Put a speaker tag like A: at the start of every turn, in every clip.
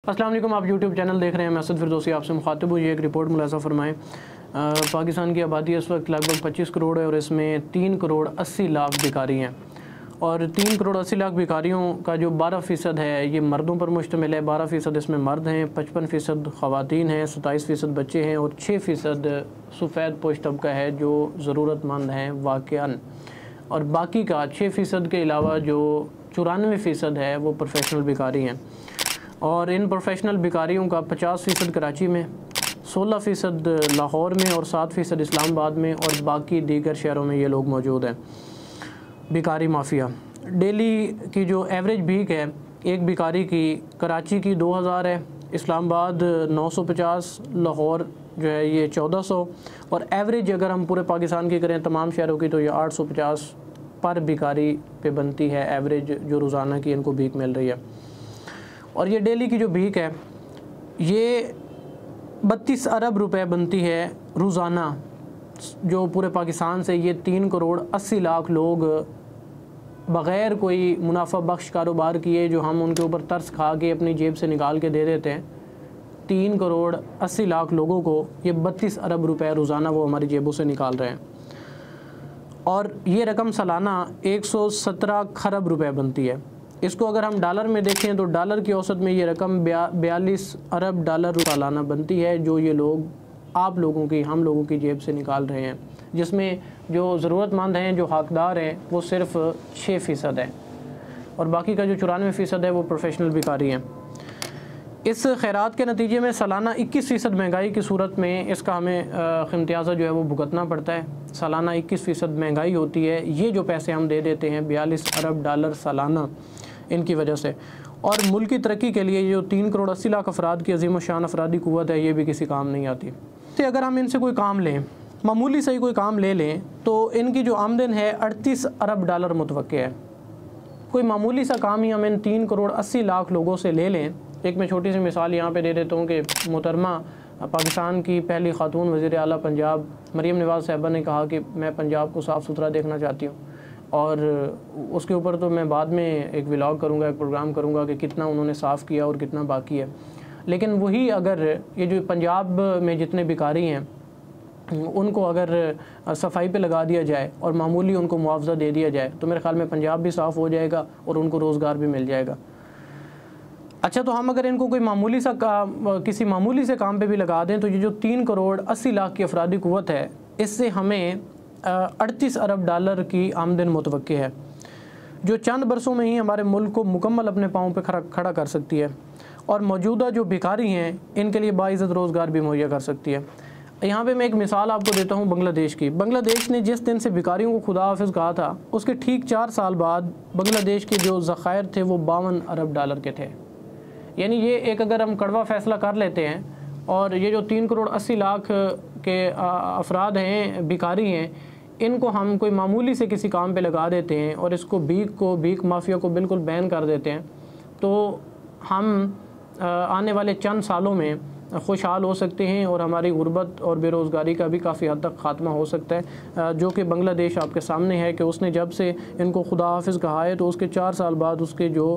A: अस्सलाम वालेकुम, आप यूट्यूब चैनल देख रहे हैं। मैं असद फिरदौसी आपसे मुखातिब हूँ। ये एक रिपोर्ट मुलाज़ा फरमाएँ। पाकिस्तान की आबादी इस वक्त लगभग 25 करोड़ है और इसमें 3 करोड़ 80 लाख भिखारी हैं। और 3 करोड़ 80 लाख भिखारियों का जो 12% है ये मर्दों पर मुश्तमिल है। 12% इसमें मर्द हैं, 55% ख़वातीन हैं, 27% बच्चे हैं और 6% सफ़ेद पोश तबका है जो ज़रूरतमंद हैं वाक़यान। और बाकी का 6% के अलावा जो 94% है वो प्रोफेशनल भिखारी हैं। और इन प्रोफेशनल भिखारियों का 50% कराची में, 16% लाहौर में और 7% इस्लामाबाद में और बाकी दीगर शहरों में ये लोग मौजूद हैं। भिखारी माफिया डेली की जो एवरेज भीख है एक भिखारी की, कराची की 2000 है, इस्लामाबाद 950, लाहौर जो है ये 1400 और एवरेज अगर हम पूरे पाकिस्तान की करें तमाम शहरों की तो ये 850 पर भिखारी पे बनती है एवरेज जो रोज़ाना की इनको भीख मिल रही है। और ये डेली की जो भीख है ये 32 अरब रुपए बनती है रोज़ाना जो पूरे पाकिस्तान से ये 3 करोड़ 80 लाख लोग बग़ैर कोई मुनाफा बख्श कारोबार किए जो हम उनके ऊपर तरस खा के अपनी जेब से निकाल के दे देते हैं, 3 करोड़ 80 लाख लोगों को ये 32 अरब रुपए रोज़ाना वो हमारी जेबों से निकाल रहे हैं। और ये रकम सालाना 117 खरब रुपए बनती है। इसको अगर हम डॉलर में देखें तो डॉलर की औसत में ये रकम 42 अरब डॉलर सालाना बनती है जो ये लोग आप लोगों की, हम लोगों की जेब से निकाल रहे हैं, जिसमें जो ज़रूरतमंद हैं, जो हकदार हैं वो सिर्फ 6% है और बाकी का जो 94% है वो प्रोफेशनल भिखारी हैं। इस खैरात के नतीजे में सालाना 21% महंगाई की सूरत में इसका हमें इम्तियाज़ा जो है वो भुगतना पड़ता है। सालाना 21% महंगाई होती है। ये जो पैसे हम दे देते हैं 42 अरब डॉलर सालाना इनकी वजह से। और मुल्क की तरक्की के लिए जो 3 करोड़ 80 लाख अफराद की अजीम शान अफरादी क़ुव्वत है ये भी किसी काम नहीं आती। तो अगर हम इनसे कोई काम लें, मामूली से ही कोई काम ले लें तो इनकी जो आमदन है 38 अरब डॉलर मुतवक्के है। कोई मामूली सा काम ही हम इन 3 करोड़ 80 लाख लोगों से ले लें। एक मैं छोटी सी मिसाल यहाँ पे दे देता हूँ कि मोहतरमा पाकिस्तान की पहली खातून वज़ीर आला पंजाब मरीम नवाज़ साहिबा ने कहा कि मैं पंजाब को साफ़ सुथरा देखना चाहती हूँ और उसके ऊपर तो मैं बाद में एक व्लॉग करूँगा, एक प्रोग्राम करूँगा कि कितना उन्होंने साफ़ किया और कितना बाकी है। लेकिन वही अगर ये जो पंजाब में जितने भिखारी हैं उनको अगर सफाई पे लगा दिया जाए और मामूली उनको मुआवजा दे दिया जाए तो मेरे ख्याल में पंजाब भी साफ़ हो जाएगा और उनको रोज़गार भी मिल जाएगा। अच्छा, तो हम अगर इनको कोई मामूली सा किसी मामूली से काम पे भी लगा दें तो ये जो 3 करोड़ 80 लाख की अफरादी क़ुव्वत है इससे हमें 38 अरब डॉलर की आमदन मुतवक्के है जो चंद बरसों में ही हमारे मुल्क को मुकम्मल अपने पाँव पे खड़ा कर सकती है और मौजूदा जो भिखारी हैं इनके लिए बाइज़्ज़त रोज़गार भी मुहैया कर सकती है। यहाँ पे मैं एक मिसाल आपको देता हूँ बांग्लादेश की। बांग्लादेश ने जिस दिन से भिखारियों को खुदा हाफिज़ कहा था उसके ठीक 4 साल बाद बांग्लादेश के जो ज़खायर थे वो 52 अरब डॉलर के थे। यानी ये एक अगर हम कड़वा फ़ैसला कर लेते हैं और ये जो 3 करोड़ 80 लाख के अफराद हैं, भिखारी हैं, इनको हम कोई मामूली से किसी काम पे लगा देते हैं और इसको भीख माफिया को बिल्कुल बैन कर देते हैं तो हम आने वाले चंद सालों में खुशहाल हो सकते हैं और हमारी गुर्बत और बेरोज़गारी का भी काफ़ी हद तक ख़ात्मा हो सकता है। जो कि बांग्लादेश आपके सामने है कि उसने जब से इनको खुदा हाफिज़ कहा है तो उसके 4 साल बाद उसके जो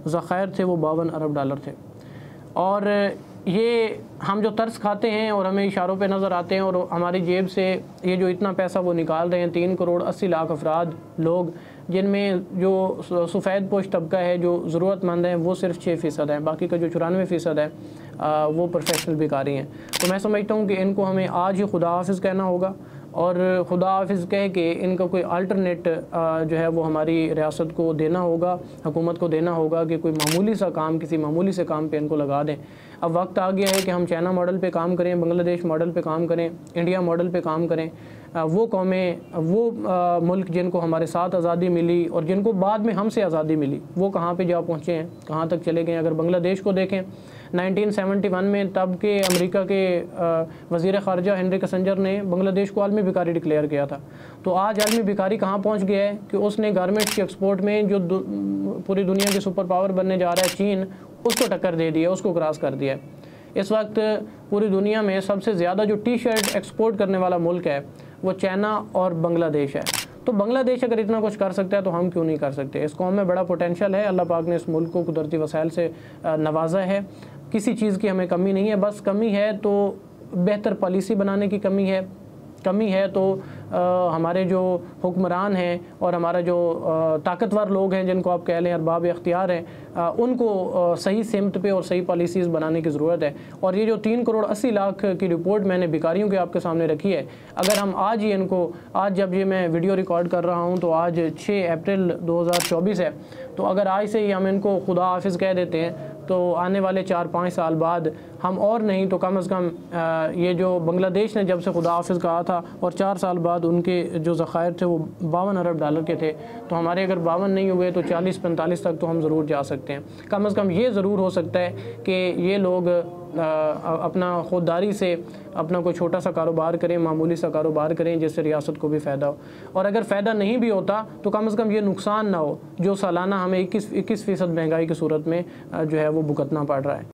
A: ज़खायर थे वो 52 अरब डॉलर थे। और ये हम जो तर्स खाते हैं और हमें इशारों पे नज़र आते हैं और हमारी जेब से ये जो इतना पैसा वो निकाल रहे हैं 3 करोड़ 80 लाख अफराद लोग, जिनमें जो सफ़ेद पोश तबका है, जो ज़रूरतमंद हैं वो सिर्फ 6% है, बाकी का जो 94% है वो प्रोफेशनल भिखारी हैं। तो मैं समझता हूँ कि इनको हमें आज ही खुदा हाफिज़ कहना होगा और खुदा हाफिज़ कह के इनका कोई अल्टरनेट जो है वो हमारी रियासत को देना होगा, हुकूमत को देना होगा कि कोई मामूली सा काम, किसी मामूली से काम पे इनको लगा दें। अब वक्त आ गया है कि हम चाइना मॉडल पे काम करें, बांग्लादेश मॉडल पे काम करें, इंडिया मॉडल पे काम करें। वो कौमें, वो मुल्क जिनको हमारे साथ आज़ादी मिली और जिनको बाद में हमसे आज़ादी मिली वो कहाँ पे जा पहुँचे हैं, कहाँ तक चले गए। अगर बांग्लादेश को देखें 1971 में तब के अमेरिका के वज़ीर ख़ारजा हेनरी किसिंजर ने बांग्लादेश को आलमी भिखारी डिक्लेयर किया था। तो आज आलमी भिखारी कहाँ पहुँच गया है कि उसने गारमेंट्स के एक्सपोर्ट में जो पूरी दुनिया की सुपर पावर बनने जा रहा है चीन, उसको टक्कर दे दी है, उसको क्रॉस कर दिया है। इस वक्त पूरी दुनिया में सबसे ज़्यादा जो टी-शर्ट एक्सपोर्ट करने वाला मुल्क है वो चाइना और बांग्लादेश है। तो बांग्लादेश अगर इतना कुछ कर सकता है तो हम क्यों नहीं कर सकते। इस कौम में बड़ा पोटेंशियल है, अल्लाह पाक ने इस मुल्क को कुदरती वसाइल से नवाजा है किसी चीज़ की हमें कमी नहीं है, बस कमी है तो बेहतर पॉलिसी बनाने की कमी है तो हमारे जो हुक्मरान हैं और हमारा जो ताकतवर लोग हैं, जिनको आप कह लें अरबाब इख्तियार हैं, उनको सही सिमत पे और सही पॉलिसीज़ बनाने की ज़रूरत है। और ये जो 3 करोड़ 80 लाख की रिपोर्ट मैंने भिखारियों के आपके सामने रखी है, अगर हम आज ही इनको, आज जब ये मैं वीडियो रिकॉर्ड कर रहा हूँ तो आज 6 अप्रैल 2024 है, तो अगर आज से ही हम इनको खुदा हाफिज़ कह देते हैं तो आने वाले 4-5 साल बाद हम, और नहीं तो कम से कम ये जो बांग्लादेश ने जब से खुदा हाफिज़ कहा था और 4 साल बाद उनके जो ज़खायर थे वो 52 अरब डॉलर के थे, तो हमारे अगर 52 नहीं हुए तो 40-45 तक तो हम ज़रूर जा सकते हैं। कम से कम ये ज़रूर हो सकता है कि ये लोग अपना खुददारी से अपना कोई छोटा सा कारोबार करें, मामूली सा कारोबार करें, जिससे रियासत को भी फ़ायदा हो। और अगर फ़ायदा नहीं भी होता तो कम से कम ये नुकसान ना हो जो सालाना हमें 21% महंगाई की सूरत में जो है वो भुगतना पड़ रहा है।